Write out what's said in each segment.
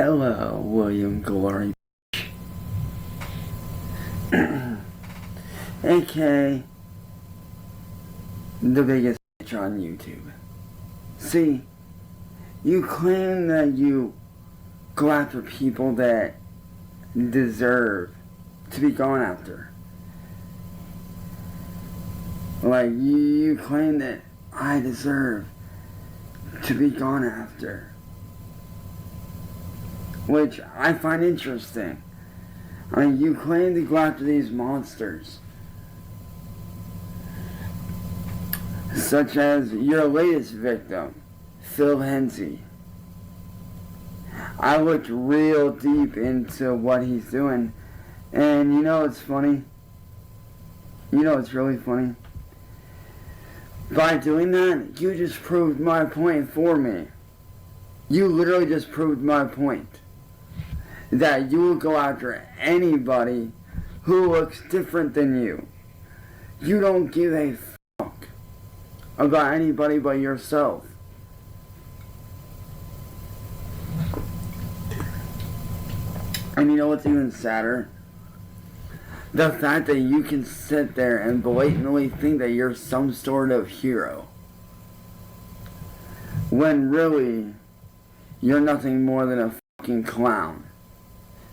Hello, William GloryVitch. AK, the biggest bitch on YouTube. See, you claim that you go after people that deserve to be gone after. Like, you claim that I deserve to be gone after, which I find interesting. I mean, you claim to go after these monsters, such as your latest victim, Phil Hensey. I looked real deep into what he's doing, and you know it's funny? You know it's really funny? By doing that, you just proved my point for me. You literally just proved my point. That you will go after anybody who looks different than you. You don't give a fuck about anybody but yourself. And you know what's even sadder? The fact that you can sit there and blatantly think that you're some sort of hero, when really, you're nothing more than a fucking clown,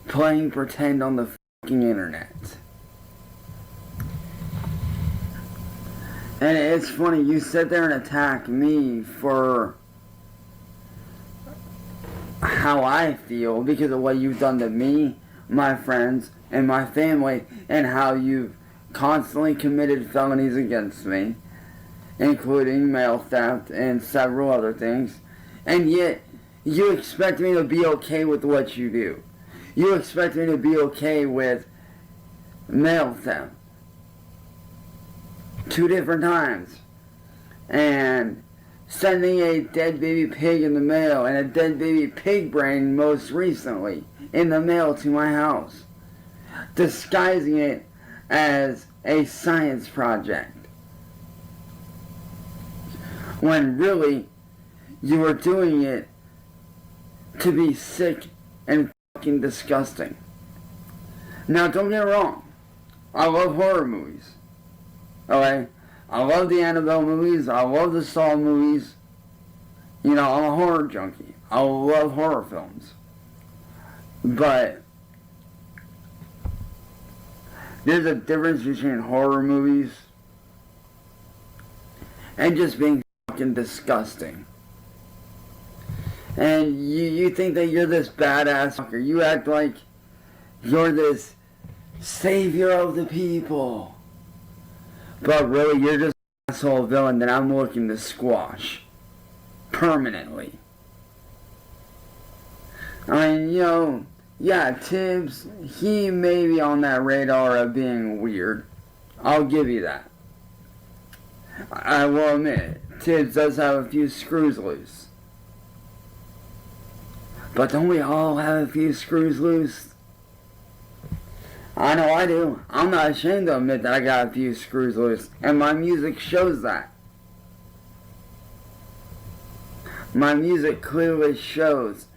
playing pretend on the fucking internet. And it's funny, you sit there and attack me for how I feel because of what you've done to me, my friends, and my family, and how you've constantly committed felonies against me, including mail theft and several other things, and yet you expect me to be okay with what you do. You expect me to be okay with mail theft 2 different times, and sending a dead baby pig in the mail, and a dead baby pig brain most recently in the mail to my house, disguising it as a science project, when really you were doing it to be sick and fucking disgusting. Now don't get me wrong, I love horror movies, okay? I love the Annabelle movies, I love the Saw movies. You know, I'm a horror junkie. I love horror films. But there's a difference between horror movies and just being fucking disgusting. And you think that you're this badass fucker. You act like you're this savior of the people. But really, you're just an asshole villain that I'm looking to squash permanently. I mean, you know, yeah, Tibbs, he may be on that radar of being weird. I'll give you that. I will admit, Tibbs does have a few screws loose. But don't we all have a few screws loose? I know I do. I'm not ashamed to admit that I got a few screws loose, and my music shows that. My music clearly shows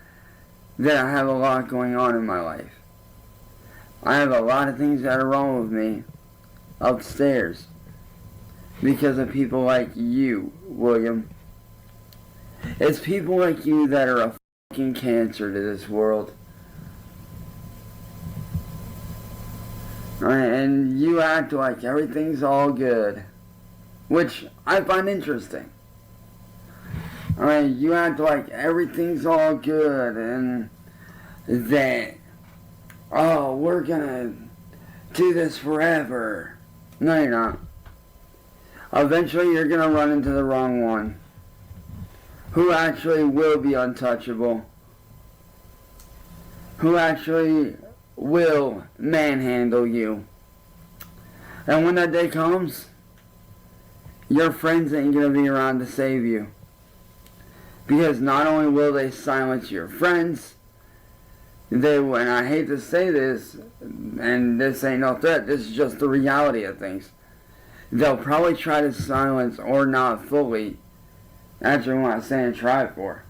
that I have a lot going on in my life. I have a lot of things that are wrong with me upstairs because of people like you, William. It's people like you that are a fucking cancer to this world. And you act like everything's all good, which I find interesting. You act like everything's all good and that, oh, we're gonna do this forever. No, you're not. Eventually you're gonna run into the wrong one, who actually will be untouchable, who actually will manhandle you. And when that day comes, your friends ain't gonna be around to save you. Because not only will they silence your friends, they will, and I hate to say this, and this ain't no threat, this is just the reality of things. They'll probably try to silence, or not fully, actually what I'm saying try for.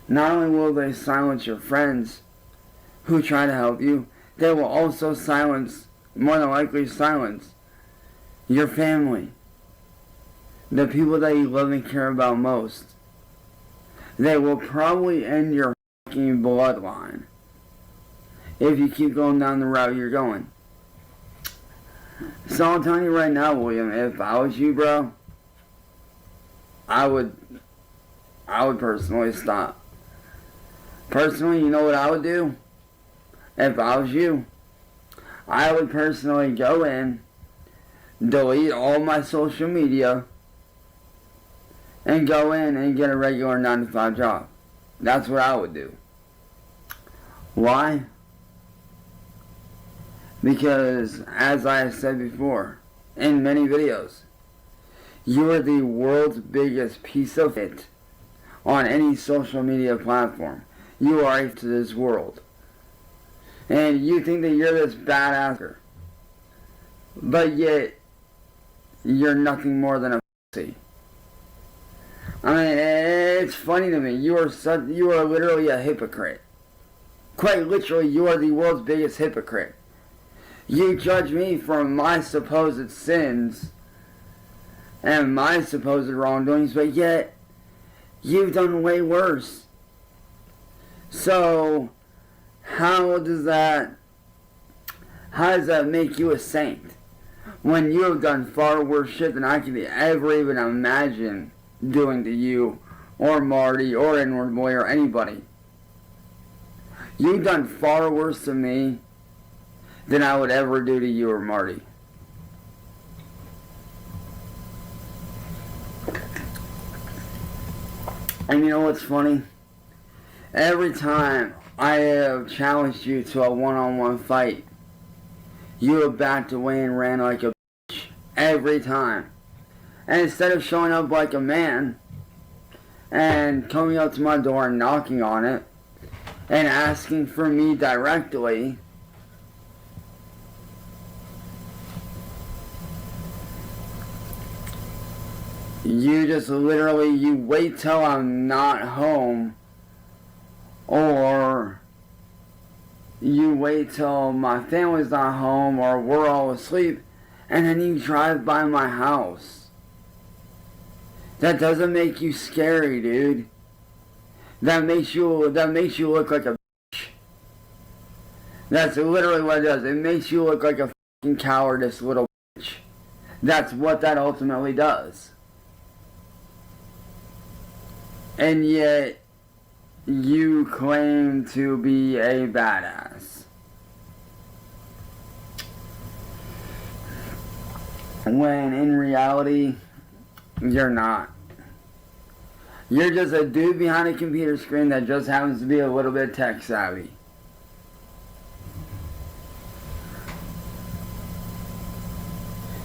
Not only will they silence your friends, who try to help you, they will also more than likely silence your family, the people that you love and care about most. They will probably end your fucking bloodline if you keep going down the route you're going. So I'm telling you right now, William, if I was you, bro, I would personally stop. Personally, you know what I would do? If I was you, I would personally go in, delete all my social media, and go in and get a regular 9-to-5 job. That's what I would do. Why? Because, as I have said before, in many videos, you are the world's biggest piece of shit on any social media platform. You are to this world. And you think that you're this badass, but yet, you're nothing more than a pussy. I mean, it's funny to me. You are literally a hypocrite. Quite literally, you are the world's biggest hypocrite. You judge me for my supposed sins and my supposed wrongdoings, but yet you've done way worse. So, how does that make you a saint when you have done far worse shit than I could ever even imagine doing to you or Marty or WordBoi or anybody? You've done far worse to me than I would ever do to you or Marty. And you know what's funny? Every time I have challenged you to a one-on-one fight, you have backed away and ran like a bitch. Every time. And instead of showing up like a man and coming up to my door and knocking on it and asking for me directly, you just literally, you wait till I'm not home, or you wait till my family's not home or we're all asleep, and then you drive by my house. That doesn't make you scary, dude. That makes you look like a bitch. That's literally what it does. It makes you look like a fucking cowardice little bitch. That's what that ultimately does. And yet, you claim to be a badass. When in reality, you're not. You're just a dude behind a computer screen that just happens to be a little bit tech savvy.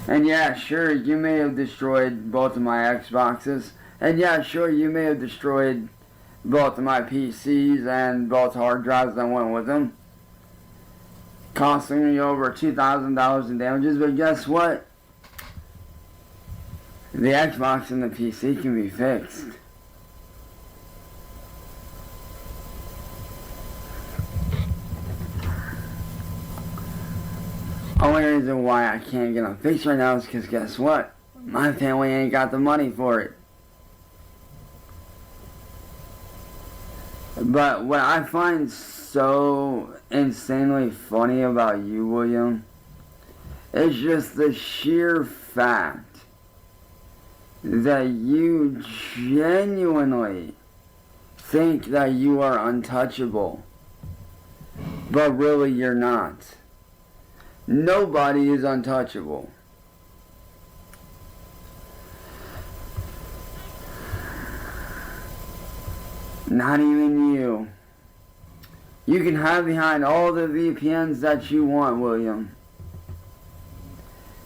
And yeah, sure, you may have destroyed both of my Xboxes. And yeah, sure, you may have destroyed both of my PCs and both hard drives that went with them, costing me over $2,000 in damages. But guess what? The Xbox and the PC can be fixed. Only reason why I can't get them fixed right now is because guess what? My family ain't got the money for it. But what I find so insanely funny about you, William, is just the sheer fact that you genuinely think that you are untouchable, but really you're not. Nobody is untouchable. Not even you. You can hide behind all the VPNs that you want, William.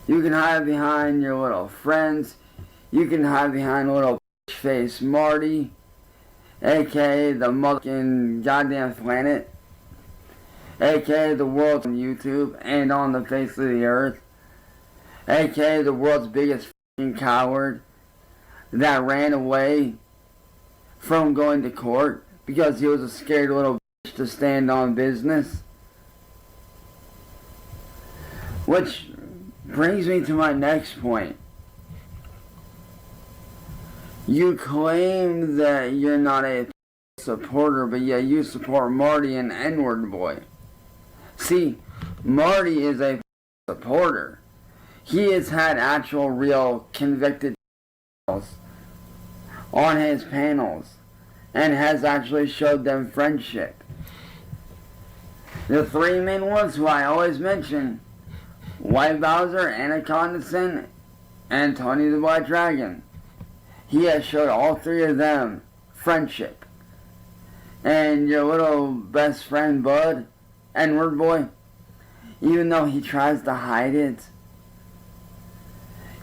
You can hide behind your little friends. You can hide behind little face Marty, aka the motherfucking goddamn planet, aka the world on YouTube and on the face of the earth, aka the world's biggest fucking coward that ran away from going to court because he was a scared little bitch to stand on business. Which brings me to my next point. You claim that you're not a supporter, but yet you support Marty and WordBoi. See, Marty is a supporter. He has had actual, real, convicted on his panels and has actually showed them friendship. The three main ones who I always mention, White Bowser, Anaconda Sin, and Tony the Black Dragon. He has showed all three of them friendship. And your little best friend Bud, WordBoi, even though he tries to hide it,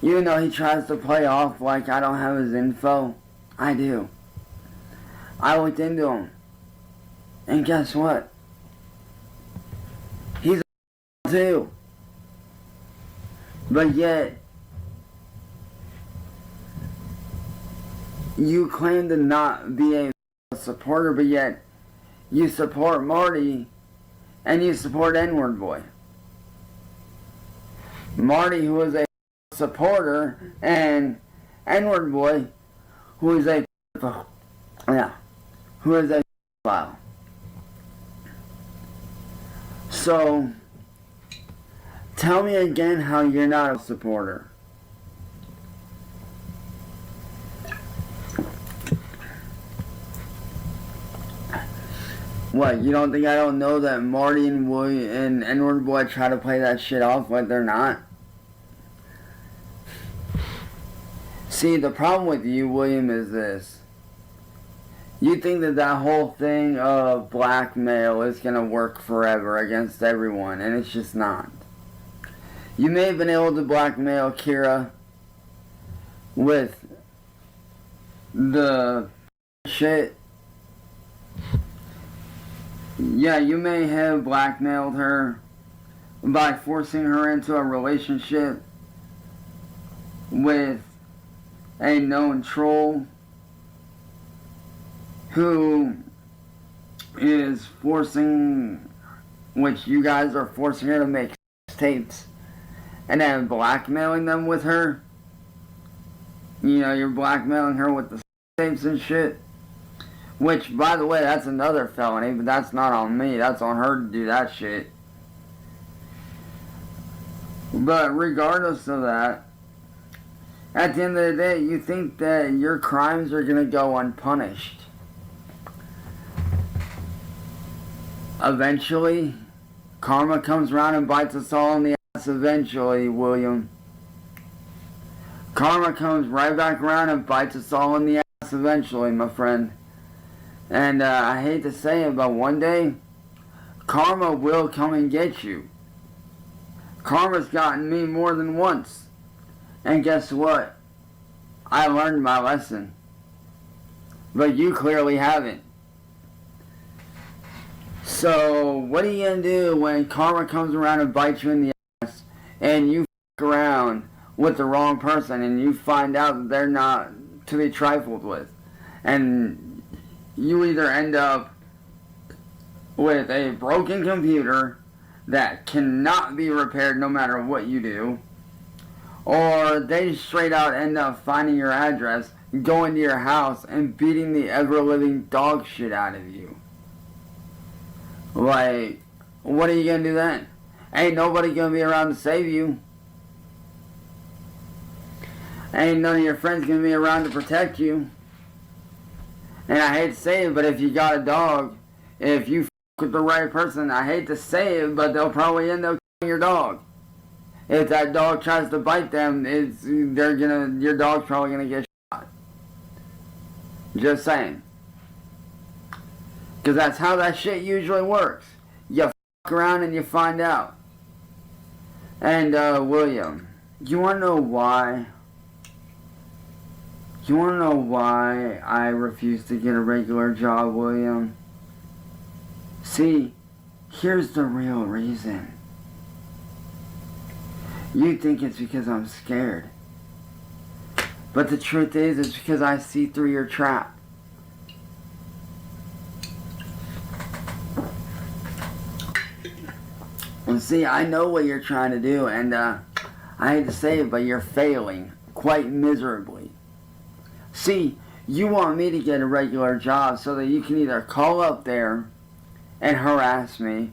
even though he tries to play off like I don't have his info, I do. I looked into him. And guess what? He's a too. But yet, you claim to not be a supporter, but yet you support Marty and you support WordBoi. Marty, who is a supporter, and WordBoi, who is a file. So tell me again how you're not a supporter. What, you don't think I don't know that Marty and WordBoi try to play that shit off like they're not? See, the problem with you, William, is this. You think that whole thing of blackmail is going to work forever against everyone, and it's just not. You may have been able to blackmail Kira with the shit. Yeah, you may have blackmailed her by forcing her into a relationship with a known troll who is forcing, which you guys are forcing her to make tapes and then blackmailing them with her. You know, you're blackmailing her with the tapes and shit. Which, by the way, that's another felony, but that's not on me. That's on her to do that shit. But regardless of that, at the end of the day, you think that your crimes are going to go unpunished. Eventually, karma comes around and bites us all in the ass eventually, William. Karma comes right back around and bites us all in the ass eventually, my friend. And I hate to say it, but one day, karma will come and get you. Karma's gotten me more than once. And guess what? I learned my lesson. But you clearly haven't. So, what are you going to do when karma comes around and bites you in the ass and you f*** around with the wrong person and you find out that they're not to be trifled with? And you either end up with a broken computer that cannot be repaired no matter what you do, or they straight out end up finding your address, going to your house, and beating the ever-living dog shit out of you. Like, what are you going to do then? Ain't nobody going to be around to save you. Ain't none of your friends going to be around to protect you. And I hate to say it, but if you got a dog, if you f*** with the right person, I hate to say it, but they'll probably end up killing your dog. If that dog tries to bite them, your dog's probably gonna get shot. Just saying. Because that's how that shit usually works. You f*** around and you find out. And, William, you wanna know why? You wanna know why I refuse to get a regular job, William? See, here's the real reason. You think it's because I'm scared. But the truth is, it's because I see through your trap. And see, I know what you're trying to do, and I hate to say it, but you're failing quite miserably. See, you want me to get a regular job so that you can either call up there and harass me,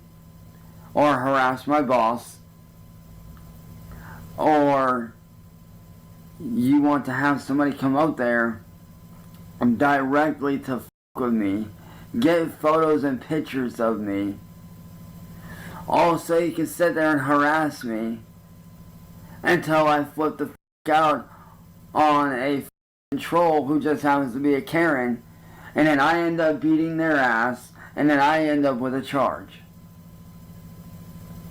or harass my boss, or you want to have somebody come up there and directly to f*** with me, get photos and pictures of me, all so you can sit there and harass me until I flip the f*** out on a f***ing troll who just happens to be a Karen, and then I end up beating their ass, and then I end up with a charge.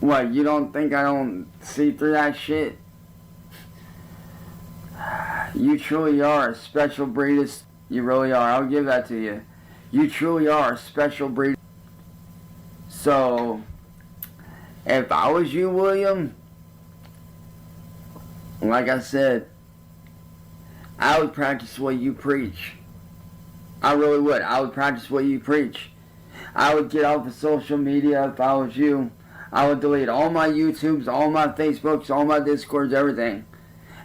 What, you don't think I don't see through that shit? You truly are a special breed. You really are. I'll give that to you. You truly are a special breed. So, if I was you, William, like I said, I would practice what you preach. I really would. I would practice what you preach. I would get off of social media if I was you. I would delete all my YouTubes, all my Facebooks, all my Discords, everything.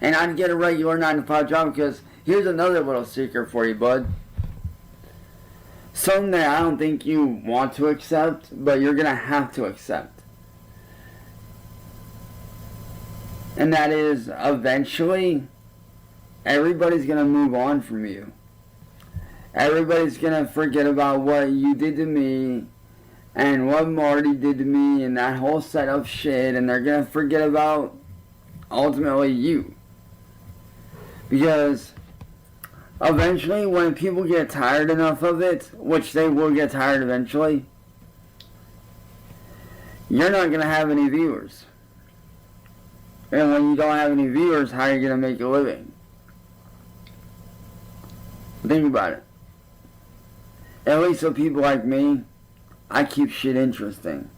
And I'd get a regular 9-to-5 job, because here's another little secret for you, bud. Something that I don't think you want to accept, but you're going to have to accept. And that is, eventually, everybody's going to move on from you. Everybody's going to forget about what you did to me and what Marty did to me and that whole set of shit, and they're going to forget about, ultimately, you. Because eventually, when people get tired enough of it, which they will get tired eventually, you're not going to have any viewers. And when you don't have any viewers, how are you going to make a living? Think about it. At least with people like me, I keep shit interesting.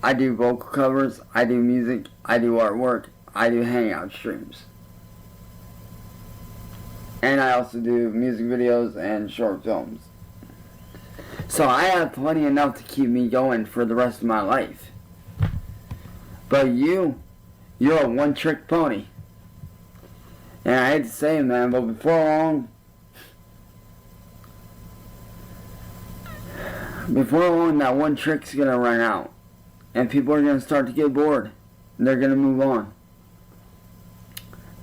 I do vocal covers, I do music, I do artwork, I do hangout streams. And I also do music videos and short films. So I have plenty enough to keep me going for the rest of my life. But you're a one-trick pony. And I hate to say it, man, but before long, that one trick's gonna run out. And people are gonna start to get bored. And they're gonna move on.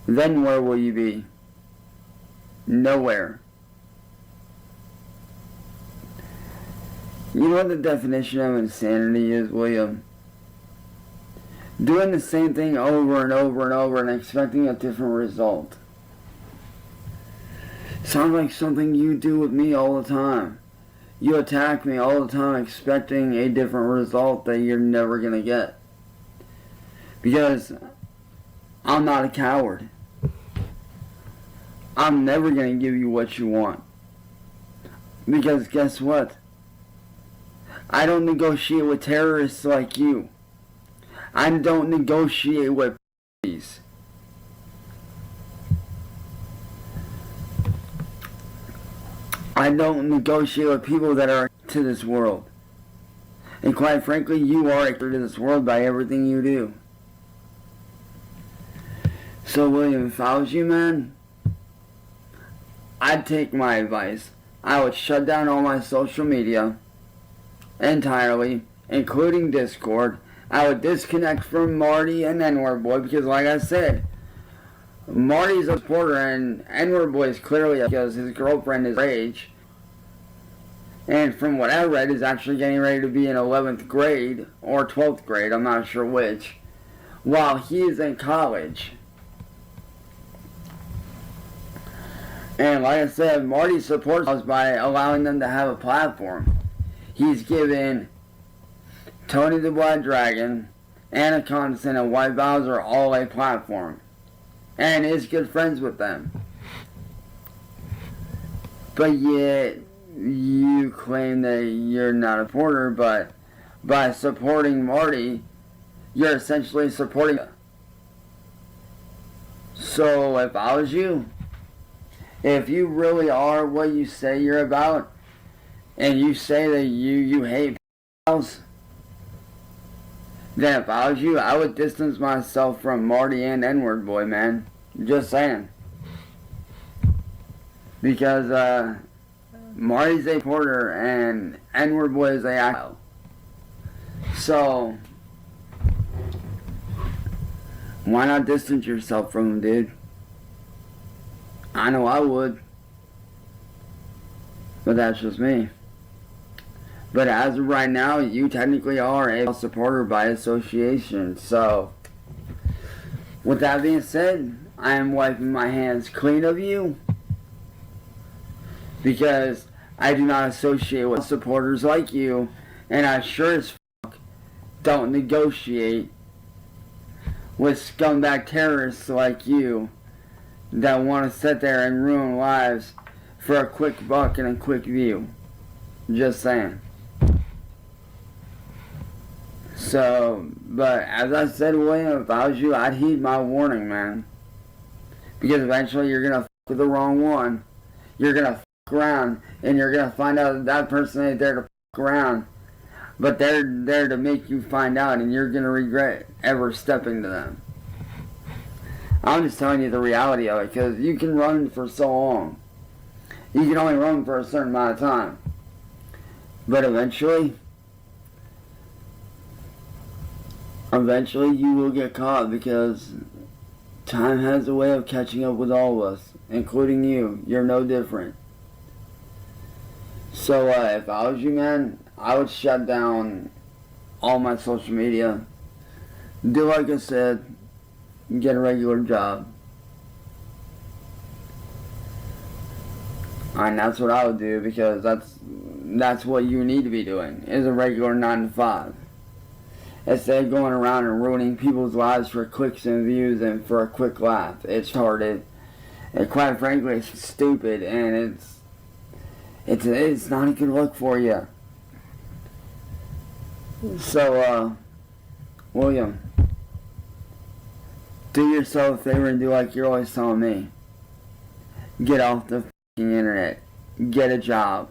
Then where will you be? Nowhere. You know what the definition of insanity is, William? Doing the same thing over and over and over and expecting a different result. Sounds like something you do with me all the time. You attack me all the time expecting a different result that you're never going to get. Because I'm not a coward. I'm never going to give you what you want. Because guess what? I don't negotiate with terrorists like you. I don't negotiate with p***s. I don't negotiate with people that are to this world. And quite frankly, you are to this world by everything you do. So William, if I was you, man, I'd take my advice. I would shut down all my social media entirely, including Discord. I would disconnect from Marty and WordBoi, because like I said, Marty's a supporter and WordBoi is clearly because his girlfriend is age. And from what I read, is actually getting ready to be in 11th grade or 12th grade, I'm not sure which, while he is in college. And like I said, Marty supports us by allowing them to have a platform. He's given Tony the Black Dragon, Anna Condescend, and White Bowser all a platform. And is good friends with them. But yet, you claim that you're not a supporter, but by supporting Marty, you're essentially supporting him. So if I was you, if you really are what you say you're about, and you say that you hate pedophiles, then if I was you, I would distance myself from Marty and WordBoi, man. Just saying. Because, Marty's a porter and WordBoi is a actor. So, why not distance yourself from him, dude? I know I would. But that's just me. But as of right now, you technically are a supporter by association. So, with that being said, I am wiping my hands clean of you. Because I do not associate with supporters like you. And I sure as fuck don't negotiate with scumbag terrorists like you that want to sit there and ruin lives for a quick buck and a quick view. Just saying. So, but as I said, William, if I was you, I'd heed my warning, man. Because eventually you're going to fuck with the wrong one. You're going to fuck around, and you're going to find out that person ain't there to fuck around. But they're there to make you find out, and you're going to regret ever stepping to them. I'm just telling you the reality of it, because you can run for so long. You can only run for a certain amount of time. But eventually you will get caught, because time has a way of catching up with all of us, including you. You're no different. So if I was you, man, I would shut down all my social media. Do like I said, get a regular job. And that's what I would do, because that's what you need to be doing, is a regular 9 to 5. Instead of going around and ruining people's lives for clicks and views and for a quick laugh. It's retarded. And quite frankly, it's stupid, and it's not a good look for you. So, William, do yourself a favor and do like you're always telling me. Get off the f***ing internet. Get a job.